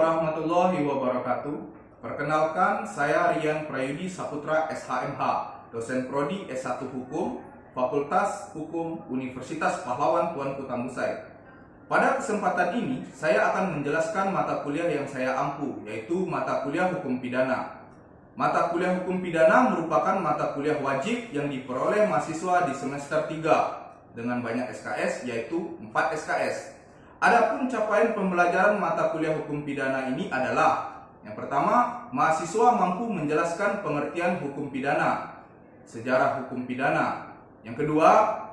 warahmatullahi wabarakatuh. Perkenalkan, saya Rian Prayudi Saputra SHMH, dosen Prodi S1 Hukum, Fakultas Hukum Universitas Pahlawan Tuanku Tambusai. Pada kesempatan ini, saya akan menjelaskan mata kuliah yang saya ampu, yaitu mata kuliah Hukum Pidana. Mata kuliah Hukum Pidana merupakan mata kuliah wajib yang diperoleh mahasiswa di semester 3 dengan banyak SKS, yaitu 4 SKS. Adapun capaian pembelajaran mata kuliah Hukum Pidana ini adalah: yang pertama, mahasiswa mampu menjelaskan pengertian hukum pidana, sejarah hukum pidana. Yang kedua,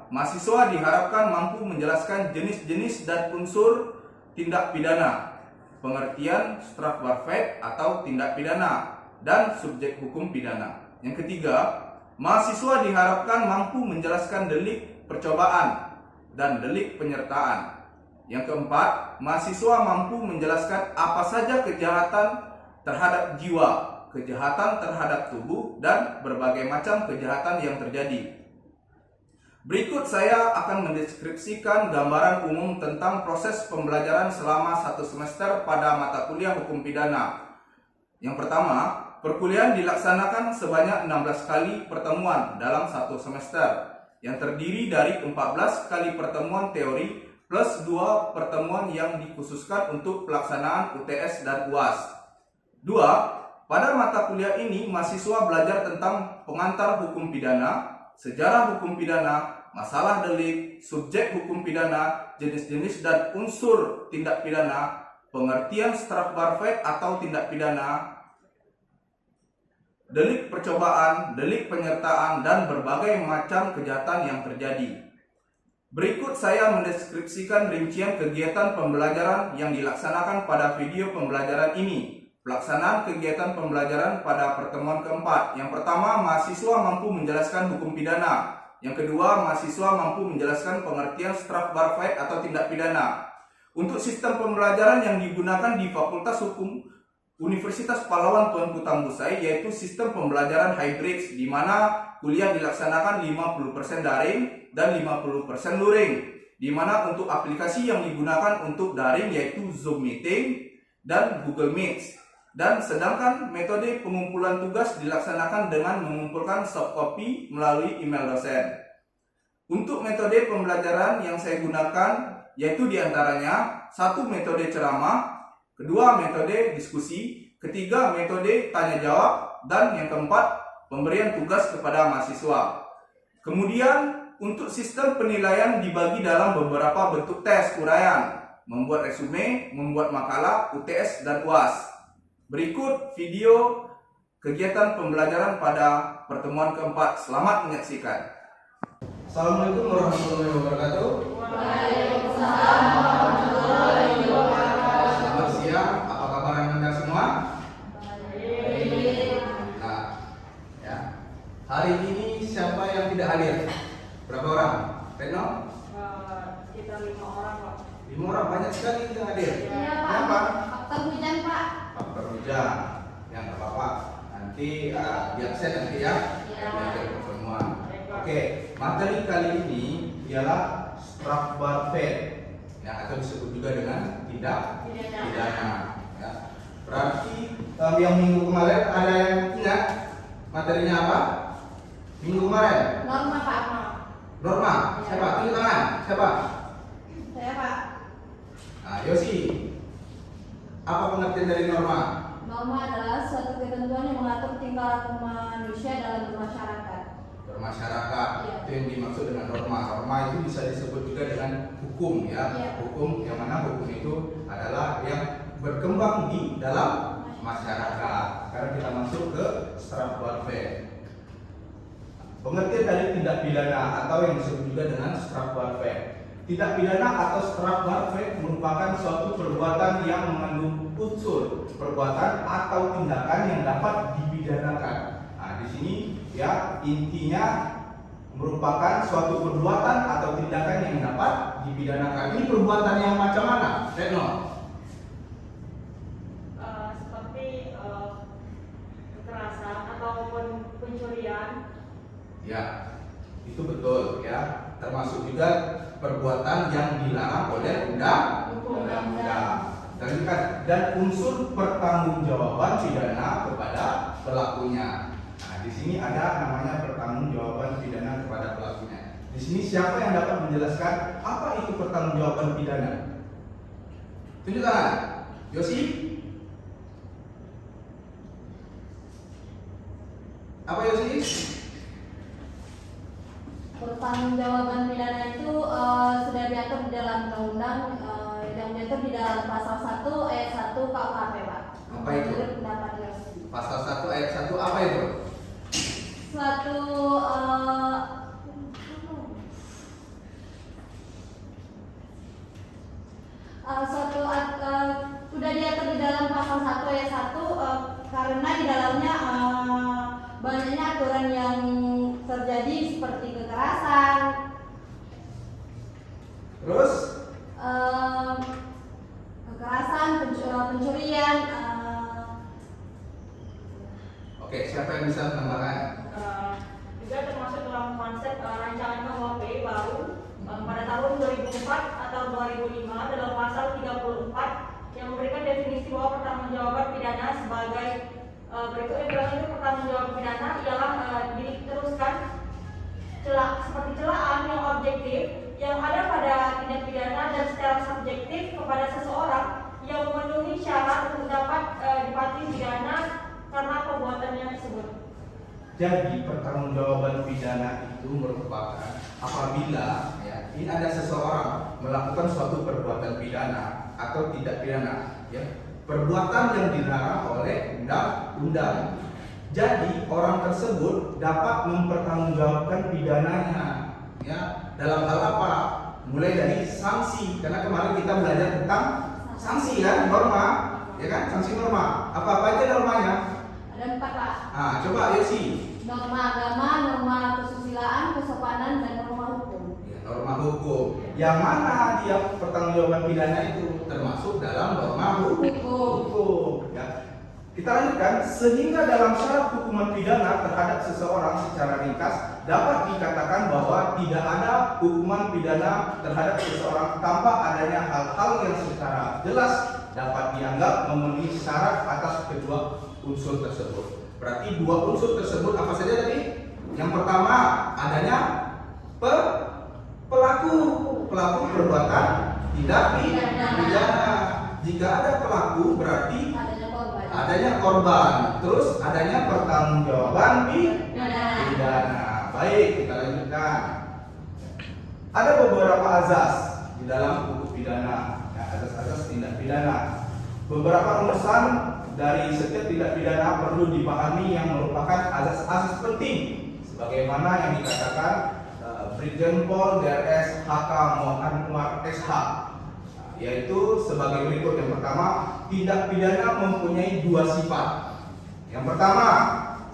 mahasiswa diharapkan mampu menjelaskan jenis-jenis dan unsur tindak pidana, pengertian strafbarvet atau tindak pidana, dan subjek hukum pidana. Yang ketiga, mahasiswa diharapkan mampu menjelaskan delik percobaan dan delik penyertaan. Yang keempat, mahasiswa mampu menjelaskan apa saja kejahatan terhadap jiwa, kejahatan terhadap tubuh, dan berbagai macam kejahatan yang terjadi. Berikut saya akan mendeskripsikan gambaran umum tentang proses pembelajaran selama 1 semester pada mata kuliah Hukum Pidana. Yang pertama, perkuliahan dilaksanakan sebanyak 16 kali pertemuan dalam 1 semester, yang terdiri dari 14 kali pertemuan teori plus 2 pertemuan yang dikhususkan untuk pelaksanaan UTS dan UAS. 2. Pada mata kuliah ini, mahasiswa belajar tentang pengantar hukum pidana, sejarah hukum pidana, masalah delik, subjek hukum pidana, jenis-jenis dan unsur tindak pidana, pengertian strafbarvet atau tindak pidana, delik percobaan, delik penyertaan, dan berbagai macam kejahatan yang terjadi. Berikut saya mendeskripsikan rincian kegiatan pembelajaran yang dilaksanakan pada video pembelajaran ini. Pelaksanaan kegiatan pembelajaran pada pertemuan keempat. Yang pertama, mahasiswa mampu menjelaskan hukum pidana. Yang kedua, mahasiswa mampu menjelaskan pengertian strafbarvet atau tindak pidana. Untuk sistem pembelajaran yang digunakan di Fakultas Hukum Universitas Pahlawan Tuanku Tambusai yaitu sistem pembelajaran hybrid, di mana kuliah dilaksanakan 50% daring dan 50% luring, di mana untuk aplikasi yang digunakan untuk daring yaitu Zoom Meeting dan Google Meet, dan sedangkan metode pengumpulan tugas dilaksanakan dengan mengumpulkan soft copy melalui email dosen. Untuk metode pembelajaran yang saya gunakan yaitu diantaranya: 1. Metode ceramah, kedua metode diskusi, ketiga metode tanya jawab, dan yang keempat pemberian tugas kepada mahasiswa. Kemudian untuk sistem penilaian dibagi dalam beberapa bentuk tes uraian, membuat resume, membuat makalah, UTS, dan UAS. Berikut video kegiatan pembelajaran pada pertemuan keempat. Selamat menyaksikan. Assalamualaikum warahmatullahi wabarakatuh. Waalaikumsalam warahmatullahi wabarakatuh. Selamat siang. Apa kabar Anda semua? Baik. Nah, ya. Hari ini siapa yang tidak hadir? Berapa orang? Reno? Kita 5 orang, Pak. 5 orang, banyak sekali yang hadir. Iya, Pak. Kenapa? Faktor hujan, Pak. Faktor hujan. Yang nggak apa-apa. Nanti di absen nanti ya. Iya. Belajar pertemuan. Oke, materi kali ini ialah strafbarvet, yang atau disebut juga dengan tindak pidana. Ya. Berarti yang minggu kemarin ada yang ingat materinya apa? Minggu kemarin? Norma, Pak. Norma. Siapa? Tunjuk tangan. Siapa? Saya, Pak. Nah, Yosi. Apa pengertian dari norma? Norma adalah suatu ketentuan yang mengatur tingkah laku manusia dalam bermasyarakat. Bermasyarakat. Iya. Itu yang dimaksud dengan norma. Norma itu bisa disebut juga dengan hukum ya. Iya. Hukum yang mana hukum itu adalah yang berkembang di dalam masyarakat. Sekarang kita masuk ke strafbarvet. Pengertian dari tindak pidana atau yang disebut juga dengan strafbarvet. Tindak pidana atau strafbarvet merupakan suatu perbuatan yang mengandung unsur perbuatan atau tindakan yang dapat dipidanakan. Nah, di sini ya intinya merupakan suatu perbuatan atau tindakan yang dapat dipidanakan. Ini perbuatan yang macam mana? Retno? Seperti kekerasan ataupun pencurian. Ya, itu betul ya. Termasuk juga perbuatan yang dilarang oleh undang-undang. Kita lanjutkan. Dan unsur pertanggungjawaban pidana kepada pelakunya. Nah, di sini ada namanya pertanggungjawaban pidana kepada pelakunya. Di sini siapa yang dapat menjelaskan apa itu pertanggungjawaban pidana? Tunjuk tangan. Yosi? Apa Yosi? Pertanggungjawaban pidana itu sudah diatur di dalam undang-undang yang diatur di dalam pasal 1 ayat 1 KUHP, Pak. Apa itu? Menurut pendapat Yosi. Pasal 1 ayat 1 apa itu? Suatu sudah diatur di dalam pasal 1 ayat 1 karena di dalamnya banyaknya aturan yang terjadi seperti kekerasan, Terus? pencurian. Oke, siapa yang bisa menambahkan? Juga termasuk dalam konsep rancangan KUHP baru pada tahun 2004 atau 2005 dalam pasal 34 yang memberikan definisi bahwa pertanggungjawaban pidana sebagai berikut. Itu pertanggungjawaban pidana ialah diteruskan seperti celaan yang objektif yang ada pada tindak pidana dan secara subjektif kepada seseorang yang memenuhi syarat untuk dapat dipatuhi pidana karena perbuatannya tersebut. Jadi pertanggungjawaban pidana itu merupakan apabila ini ada seseorang melakukan suatu perbuatan pidana atau tidak pidana, perbuatan yang dilarang oleh undang-undang. Jadi orang tersebut dapat mempertanggungjawabkan pidananya, dalam hal apa? Mulai dari sanksi, karena kemarin kita belajar tentang sanksi norma, sanksi norma. Apa aja normanya? Ada 4, Pak. Coba Yosi. Norma agama, norma kesusilaan, kesopanan, dan norma hukum. Norma hukum. Yang mana dia pertanggungjawaban pidana itu termasuk dalam norma hukum. Kita lanjutkan. Sehingga dalam syarat hukuman pidana terhadap seseorang secara ringkas dapat dikatakan bahwa tidak ada hukuman pidana terhadap seseorang tanpa adanya hal-hal yang secara jelas dapat dianggap memenuhi syarat atas kedua unsur tersebut. Berarti dua unsur tersebut apa saja tadi? Yang pertama adanya pelaku perbuatan tidak pidana. Jika ada pelaku berarti adanya korban. Terus adanya pertanggungjawaban pidana. Baik, kita lanjutkan. Ada beberapa azas di dalam hukum pidana, azas-azas tindak pidana. Beberapa rumusan dari setiap tindak pidana perlu dipahami yang merupakan azas-azas penting sebagaimana yang dikatakan Brigjen Pol Drs HK Muhammad SH, yaitu sebagai berikut. Yang pertama, tindak pidana mempunyai dua sifat. Yang pertama,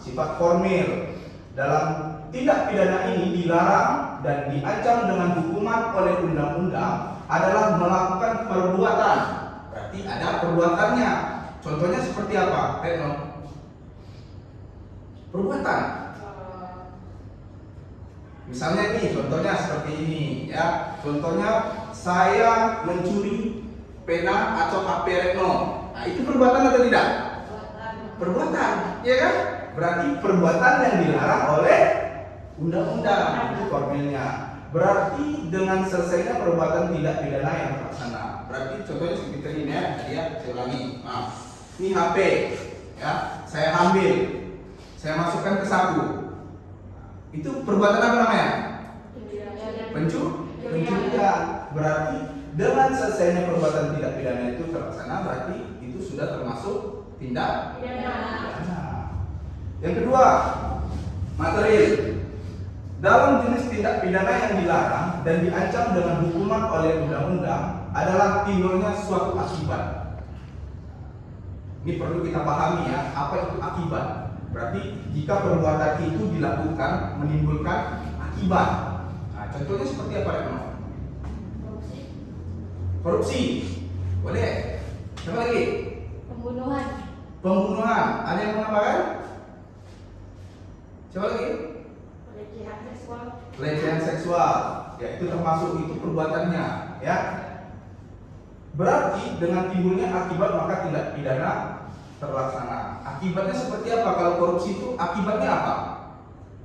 sifat formil. Dalam tindak pidana ini dilarang dan diancam dengan hukuman oleh undang-undang adalah melakukan perbuatan. Berarti ada perbuatannya. Contohnya seperti apa, Retno? Perbuatan. Misalnya ini, contohnya seperti ini, Contohnya saya mencuri pena atau HP Retno. Nah, itu perbuatan atau tidak? Perbuatan, ya kan? Berarti perbuatan yang dilarang oleh undang-undang, itu formilnya. Berarti dengan selesainya perbuatan tidak pidana yang terlaksana. Berarti contohnya seperti ini saya ulangi. Ini HP, saya ambil, saya masukkan ke saku. Itu perbuatan apa namanya? Pencurian. Berarti dengan selesainya perbuatan tidak pidana itu terlaksana, berarti itu sudah termasuk tindak pidana. Yang kedua, material. Dalam jenis tindak pidana yang dilarang dan diancam dengan hukuman oleh undang-undang adalah timbulnya suatu akibat. Ini perlu kita pahami apa itu akibat. Berarti jika perbuatan itu dilakukan menimbulkan akibat. Nah, contohnya seperti apa, Retno? Korupsi. Boleh. Apa lagi? Pembunuhan. Ada yang menambahkan? Siapa lagi? Pelecehan seksual. Ya, itu termasuk itu perbuatannya, Berarti dengan timbulnya akibat maka tindak pidana terlaksana. Akibatnya seperti apa? Kalau korupsi itu akibatnya apa?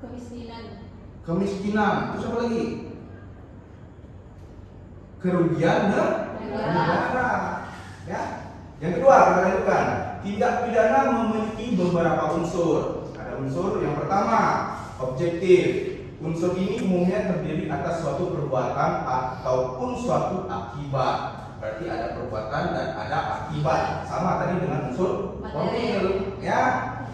Kemiskinan. Kemiskinan. Terus apa lagi? Kerugian negara. Ya. Yang kedua kita lanjutkan. Tindak pidana memiliki beberapa unsur. Ada unsur yang pertama, objektif. Unsur ini umumnya terdiri atas suatu perbuatan ataupun suatu akibat. Berarti ada perbuatan dan ada akibat. Sama tadi dengan unsur formil, ya.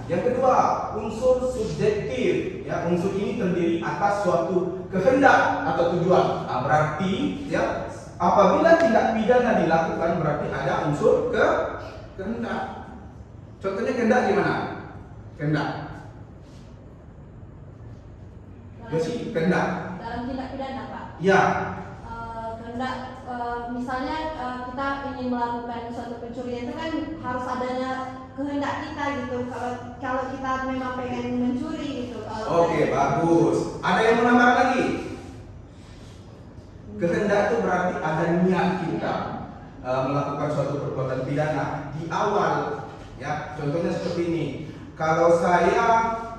Yang kedua, unsur subjektif. Ya, unsur ini terdiri atas suatu kehendak atau tujuan. Nah, berarti ya apabila tindak pidana dilakukan berarti ada unsur kehendak. Contohnya kehendak gimana? Kehendak. Ya sih, kehendak. Dalam tindak pidana, Pak. Ya. Kehendak, misalnya kita ingin melakukan suatu pencurian itu kan harus adanya kehendak kita gitu. Kalau kita memang pengen mencuri gitu. Oke, bagus. Ada yang mau nambah lagi? Kehendak itu berarti ada niat kita melakukan suatu perbuatan pidana di awal. Ya, contohnya seperti ini. Kalau saya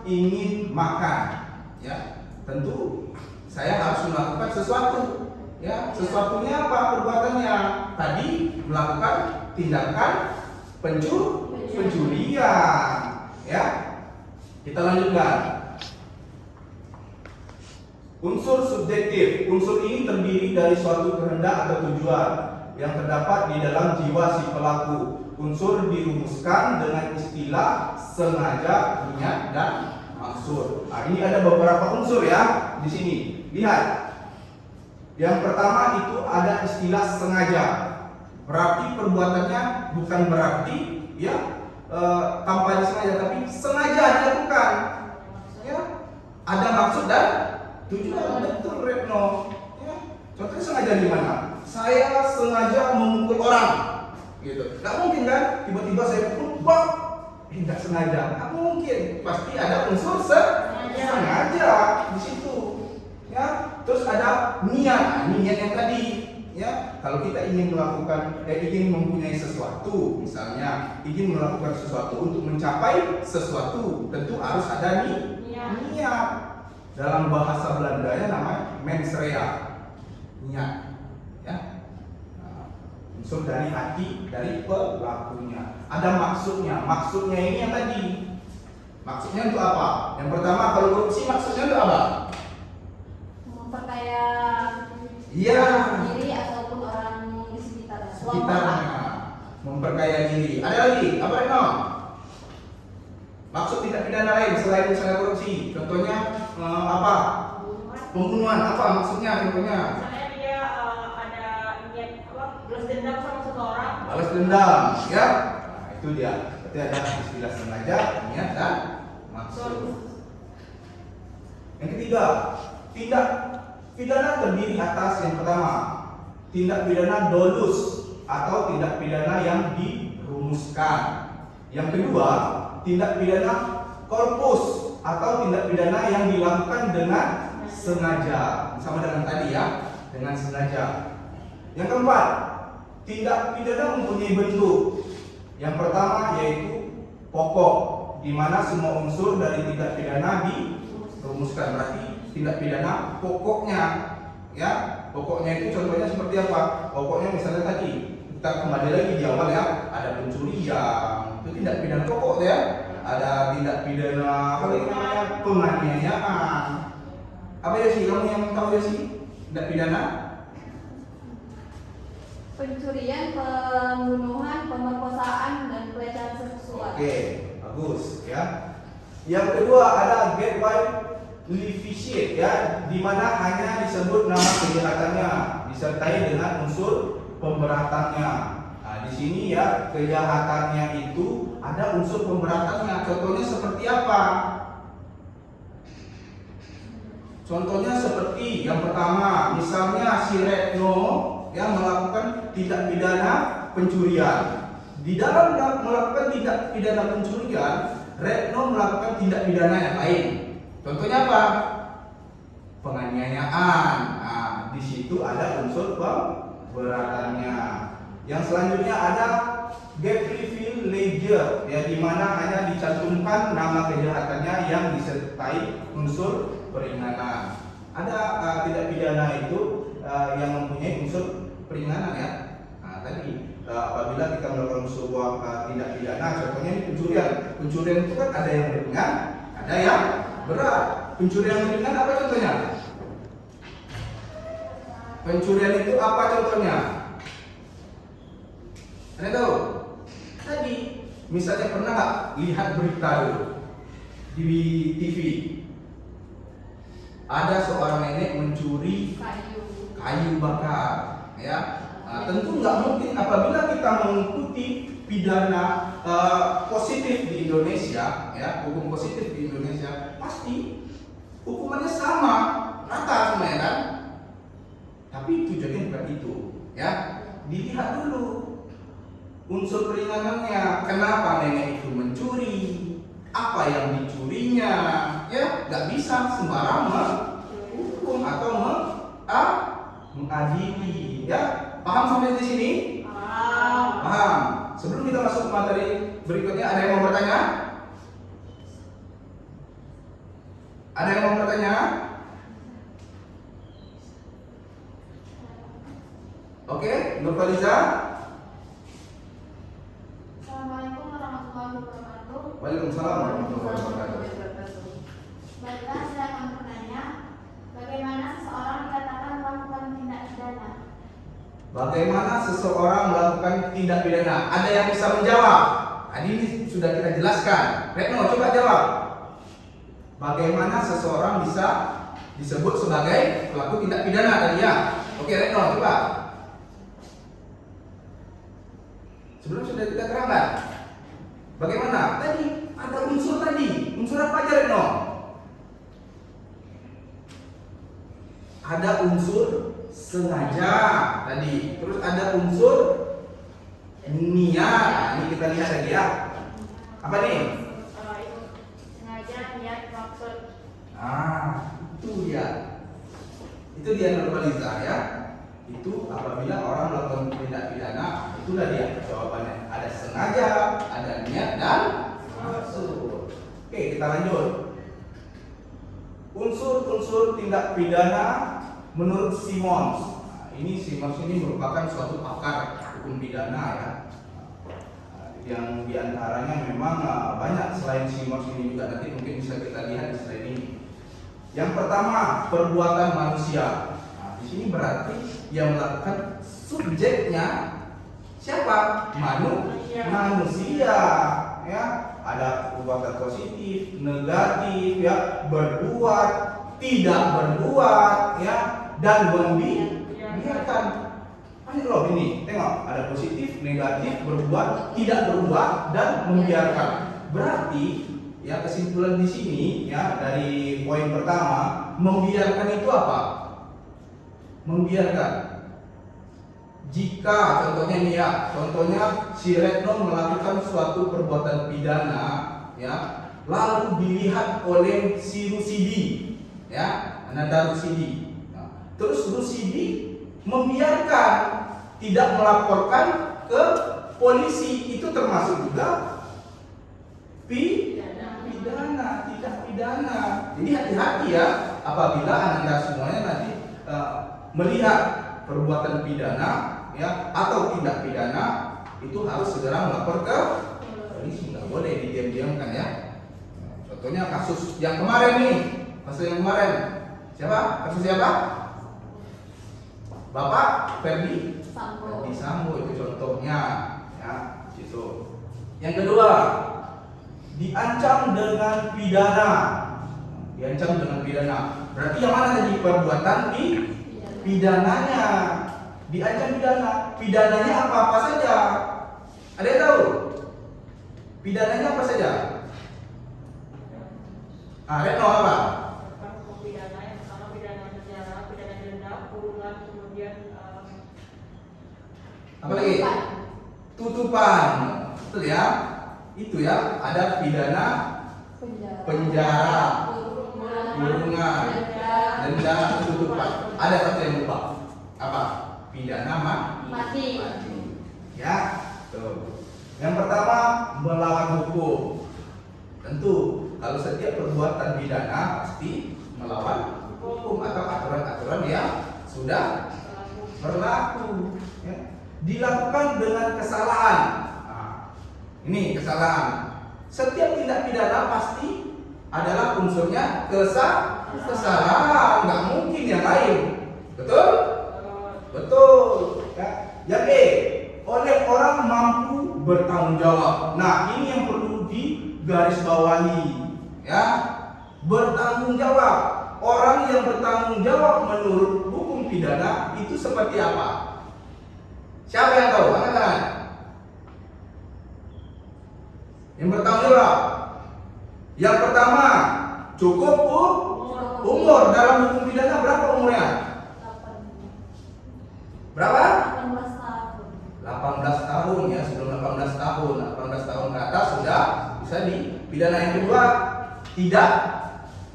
ingin makan, ya tentu saya harus melakukan sesuatu. Ya, sesuatunya apa? Perbuatannya tadi melakukan tindakan pencurian. Ya, kita lanjutkan. Unsur subjektif. Unsur ini terdiri dari suatu kehendak atau tujuan yang terdapat di dalam jiwa si pelaku. Unsur dirumuskan dengan istilah sengaja, niat, dan maksud. Nah, ini ada beberapa unsur ya di sini. Lihat. Yang pertama itu ada istilah sengaja. Berarti perbuatannya bukan berarti ya tanpa disengaja, tapi sengaja dilakukan. Ya. Ada maksud dan tujuan. Betul, Retno. Ya. Contohnya sengaja di mana? Saya sengaja memukul orang. Gitu. Gak mungkin kan? Tiba-tiba saya pukul, bang. Tidak sengaja. Gak mungkin. Pasti ada unsur sengaja di situ. Ya, terus ada niat, niat yang tadi, ya. Kalau kita ingin melakukan, ingin mempunyai sesuatu, misalnya ingin melakukan sesuatu untuk mencapai sesuatu, tentu harus ada niat. Dalam bahasa Belandanya namanya mensrea, niat, ya. Unsur dari hati, dari pelakunya. Ada maksudnya, maksudnya ini yang tadi. Maksudnya untuk apa? Yang pertama, kalau korupsi maksudnya untuk apa? Memperkaya diri ataupun orang di sekitarnya, memperkaya diri. Ada lagi? Apa Reno? Maksud tindak pidana lain selain misalnya korupsi. Contohnya apa? Pembunuhan. Apa maksudnya? Contohnya? Misalnya dia ada niat balas dendam sama seseorang. Balas dendam, ya. Nah, itu dia. Berarti ada istilah sengaja, niat, dan maksud. Yang ketiga, tindak pidana terdiri atas yang pertama, tindak pidana dolus atau tindak pidana yang dirumuskan. Yang kedua, tindak pidana korpus atau tindak pidana yang dilakukan dengan sengaja. Sama dengan tadi ya, dengan sengaja. Yang keempat, tindak pidana mempunyai bentuk. Yang pertama yaitu pokok, di mana semua unsur dari tindak pidana dirumuskan. Berarti tindak pidana pokoknya, ya, pokoknya itu contohnya seperti apa? Pokoknya misalnya tadi kita kembali lagi di awal ya, ada pencurian, itu tindak pidana pokok ya. Ada tindak pidana apa lagi namanya, penganiayaan. Apa ya sih, kamu yang tahu ya sih tindak pidana? pencurian, pembunuhan, pemerkosaan, dan pelecehan seksual. Oke, bagus ya. Yang kedua ada gateway deficit ya, di mana hanya disebut nama kejahatannya disertai dengan unsur pemberatannya. Nah, di sini ya kejahatannya itu ada unsur pemberatannya. Contohnya seperti apa? Contohnya seperti yang pertama, misalnya si Retno yang melakukan tindak pidana pencurian. Di dalam melakukan tindak pidana pencurian, Retno melakukan tindak pidana yang lain. Contohnya apa? Penganiayaan. Nah, di situ ada unsur pemberatannya. Yang selanjutnya ada privilege, ya, di mana hanya dicantumkan nama kejahatannya yang disertai unsur peringanan. Ada tindak pidana itu yang mempunyai unsur peringanan, ya. Nah, tadi apabila kita melakukan sebuah tindak pidana, contohnya ini pencurian. Pencurian itu kan ada yang ringan, ada yang berat. Pencurian yang ringan apa contohnya? Pencurian itu apa contohnya? Anda tahu? Tadi, misalnya pernah nggak lihat berita dulu di TV? Ada seorang nenek mencuri kayu bakar, ya. Nah, tentu nggak mungkin apabila kita mengikuti pidana positif di Indonesia, ya, hukum positif di Indonesia, pasti hukumannya sama, rata semuanya, kan? Tapi tujuannya bukan itu, ya. Dilihat dulu unsur peringanannya, kenapa nenek itu mencuri, apa yang dicurinya, ya. Nggak bisa sembarang menghukum atau mengadili, ya. Paham sampai di sini? Paham. Sebelum kita masuk ke materi berikutnya, ada yang mau bertanya? Ada yang mau bertanya? Oke, Nurfaliza. Assalamualaikum warahmatullahi wabarakatuh. Waalaikumsalam warahmatullahi wabarakatuh. Baiklah, saya akan bertanya, bagaimana seseorang dikatakan melakukan tindak pidana? Bagaimana seseorang melakukan tindak pidana? Ada yang bisa menjawab? Tadi ini sudah kita jelaskan. Retno, coba jawab. Bagaimana seseorang bisa disebut sebagai pelaku tindak pidana tadi, ya? Oke, Retno, coba. Sebelum sudah kita terangkan. Bagaimana? Tadi ada unsur tadi. Unsur apa aja, Retno? Ada unsur sengaja tadi. Terus ada unsur niat. Nah, ini kita lihat lagi, ya. Apa nih? Sengaja, niat, maksud. Itu dia. Itu dia Nurfaliza, ya. Itu apabila orang melakukan tindak pidana, itulah dia jawabannya. Ada sengaja, ada niat, dan maksud. Oke, kita lanjut. Unsur-unsur tindak pidana menurut Simons. Nah, ini Simons ini merupakan suatu pakar hukum pidana, ya. Yang diantaranya memang banyak selain Simons ini juga, nanti mungkin bisa kita lihat di slide ini. Yang pertama, perbuatan manusia. Nah, di sini berarti yang melakukan subjeknya siapa? Manusia, ya. Ada perbuatan positif, negatif, ya, berbuat, tidak berbuat, ya, dan membiarkan. Ini loh, ini tengok, ada positif, negatif, berbuat, tidak berbuat, dan membiarkan. Berarti, ya, kesimpulan di sini, ya, dari poin pertama, membiarkan itu apa? Membiarkan. Jika contohnya ini, ya, contohnya si Retno melakukan suatu perbuatan pidana, ya, lalu dilihat oleh si Rusidi, ya, Ananda Rusidi. Nah, terus Rusidi membiarkan, tidak melaporkan ke polisi, itu termasuk juga pidana, tidak pidana. Jadi hati-hati, ya, apabila Anda semuanya nanti melihat perbuatan pidana, ya, atau tindak pidana, itu harus segera melapor ke polisi, nggak boleh didiam-diamkan, ya. Contohnya kasus yang kemarin nih, kasus yang kemarin, siapa? Kasus siapa? Bapak Ferdi Sambo, itu contohnya, ya, gitu. Yang kedua, diancam dengan pidana. Diancam dengan pidana. Berarti yang mana tadi perbuatan pidananya? Diancam pidana. Pidananya apa saja? Ada yang tahu? Pidananya apa saja? Retno apa? Hukum pidana yang pertama pidana penjara, pidana denda, kurungan, kemudian Apa lagi? Tutupan. Betul, ya? Itu, ya, ada pidana penjara, kurungan, denda, tutupan. Ada satu yang lupa. Apa? Pidana mati. Ya, tuh. Yang pertama, melawan hukum. Tentu, kalau setiap perbuatan pidana pasti melawan hukum atau aturan-aturan yang sudah berlaku. Ya. Dilakukan dengan kesalahan. Nah, ini kesalahan. Setiap tindak pidana pasti adalah unsurnya kesalahan, nggak mungkin yang lain. Betul? Betul. Ya. Yang B, oleh orang mampu bertanggung jawab. Nah, ini yang perlu digarisbawahi. Ya, bertanggung jawab. Orang yang bertanggung jawab menurut hukum pidana itu seperti apa? Siapa yang tahu? Angkat tangan. Yang bertanggung jawab. Yang pertama, cukup umur. Dalam hukum pidana berapa umurnya? Berapa? 18 tahun. 18 tahun ya, sebelum 18 tahun. 18 tahun ke atas sudah bisa dipidana. Yang kedua, tidak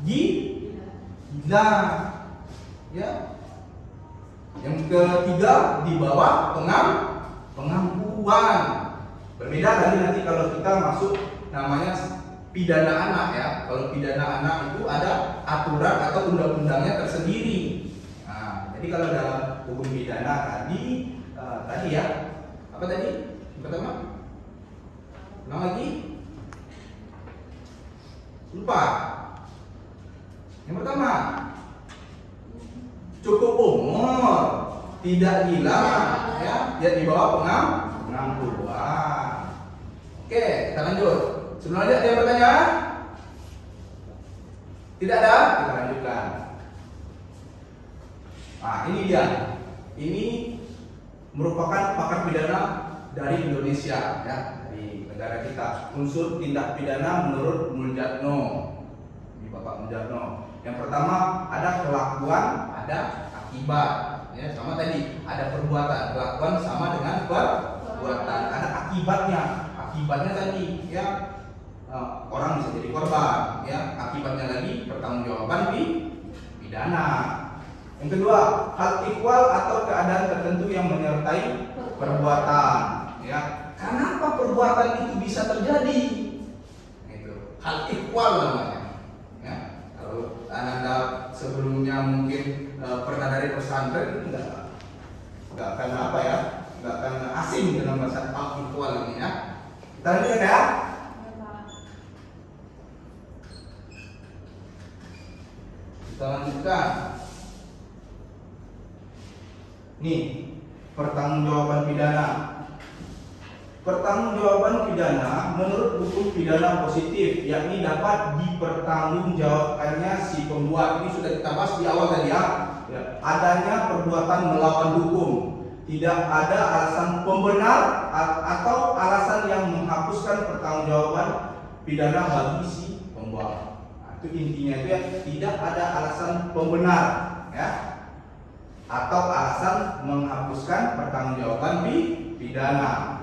gila. Ya. Yang ketiga, di bawah pengampuan. Berbeda lagi nanti kalau kita masuk namanya pidana anak ya. Kalau pidana anak itu ada aturan atau undang-undangnya tersendiri. Nah, jadi kalau dalam hukum pidana tadi ya, apa tadi? Yang pertama? Ulang lagi? Lupa. Yang pertama, cukup umur, tidak gila, ya, dia di bawah pengampuan. Oke, kita lanjut. Sebelum lanjut, ada yang bertanya? Tidak ada? Kita lanjutkan. Nah, ini dia. Ini merupakan pakar pidana dari Indonesia, ya, dari negara kita. Unsur tindak pidana menurut Muljadno. Ini Bapak Muljadno. Yang pertama ada kelakuan, ada akibat. Ya, sama tadi ada perbuatan. Kelakuan sama dengan perbuatan. Ada akibatnya. Akibatnya tadi ya orang bisa jadi korban. Ya, akibatnya lagi pertanggungjawaban pidana. Yang kedua, hal ihwal atau keadaan tertentu yang menyertai perbuatan. Ya, kenapa perbuatan itu bisa terjadi? Itu hal ihwal namanya. Ya, kalau Anda sebelumnya mungkin pernah dari pesantren, nggak akan apa ya, nggak akan asing dengan bahasa hal ihwal ini ya. Kita lihat ya. Kita lanjutkan. Nih, pertanggungjawaban pidana. Pertanggungjawaban pidana menurut hukum pidana positif, yakni dapat dipertanggungjawabkannya si pembuat. Ini sudah kita bahas di awal tadi ya. Adanya perbuatan melawan hukum. Tidak ada alasan pembenar atau alasan yang menghapuskan pertanggungjawaban pidana bagi si pembuat. Nah, itu intinya itu ya, tidak ada alasan pembenar ya, atau alasan menghapuskan pertanggungjawaban pidana.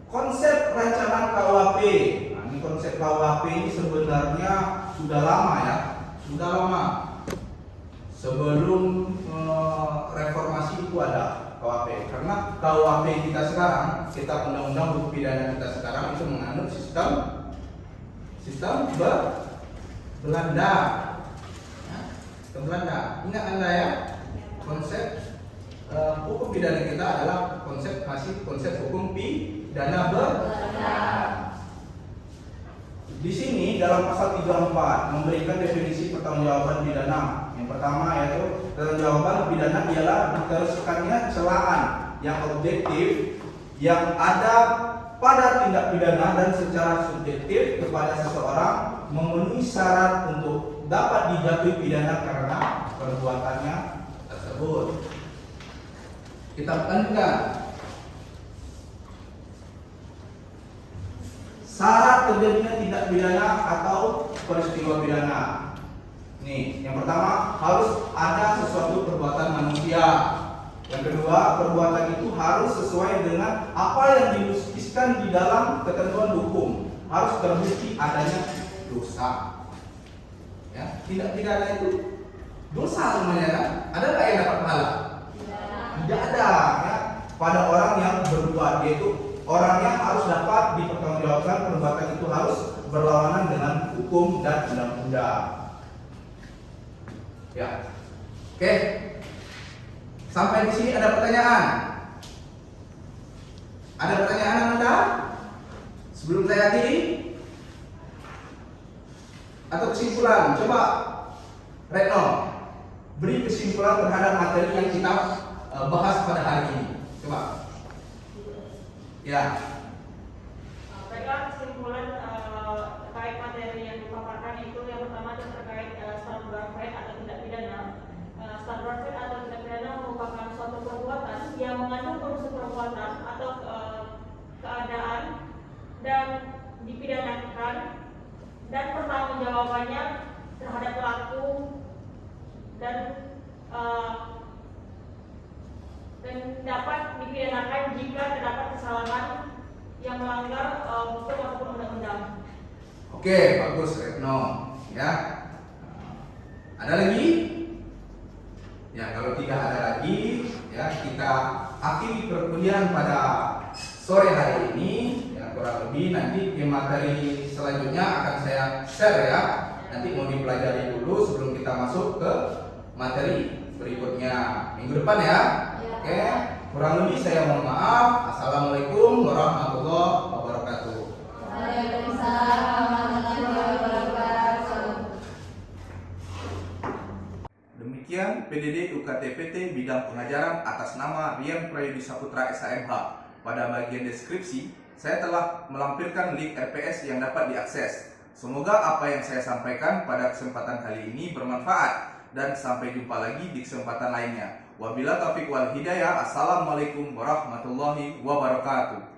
Konsep rancangan KUHP. Nah, ini konsep KUHP ini sebenarnya sudah lama ya, sudah lama. Sebelum reformasi itu ada KUHP. Karena KUHP kita sekarang, kita undang-undang hukum pidana kita sekarang itu menganut sistem Belanda. Ya, sistem Belanda. Ingat Anda ya, konsep hukum pidana kita adalah konsep hukum pidana Belanda. Di sini dalam pasal 34 memberikan definisi pertanggungjawaban pidana. Yang pertama yaitu pertanggungjawaban pidana ialah diteruskannya celaan yang objektif yang ada pada tindak pidana dan secara subjektif kepada seseorang memenuhi syarat untuk dapat dijatuhi pidana karena perbuatannya tersebut. Kita lanjutkan. Syarat terjadinya tindak pidana atau peristiwa pidana. Nih, yang pertama harus ada sesuatu perbuatan manusia. Yang kedua, perbuatan itu harus sesuai dengan apa yang dilukiskan di dalam ketentuan hukum. Harus terbukti adanya dosa. Ya, tindak pidana itu dosa semuanya kan? Ada nggak yang dapat pahala? Tidak ada. Ya. pada orang yang berbuat, yaitu orangnya harus dapat dipertanggungjawabkan, perbuatan itu harus berlawanan dengan hukum dan undang-undang. Ya, oke. Sampai di sini ada pertanyaan? Ada pertanyaan Anda? Sebelum saya akhiri? Atau kesimpulan? Coba Retno beri kesimpulan terhadap materi yang kita bahas pada hari ini. Coba. Ya. Baiklah, kesimpulan terkait materi yang dipaparkan itu yang pertama terkait standar fair atau tindak pidana. Standar fair atau tindak pidana merupakan suatu perbuatan yang mengandung unsur perbuatan atau keadaan dan dipidanakan dan pertanggungjawabannya terhadap pelaku dan dapat dipidanakan jika terdapat kesalahan yang melanggar hukum ataupun undang-undang. Oke, bagus Retno. Ya. Ada lagi? Ya, kalau tidak ada lagi, ya kita akhiri perkuliahan pada sore hari ini. Ya, kurang lebih nanti di materi selanjutnya akan saya share ya. Nanti mau dipelajari dulu sebelum kita masuk ke materi berikutnya minggu depan ya. Oke, kurang lebih saya mohon maaf. Assalamualaikum warahmatullahi wabarakatuh. Waalaikumsalam warahmatullahi wabarakatuh. Demikian PDD UKT-PT bidang pengajaran atas nama Rian Prayudi Saputra SHMH. Pada bagian deskripsi, saya telah melampirkan link RPS yang dapat diakses. Semoga apa yang saya sampaikan pada kesempatan kali ini bermanfaat dan sampai jumpa lagi di kesempatan lainnya. Wabillahi taufiq wal hidayah. Assalamualaikum warahmatullahi wabarakatuh.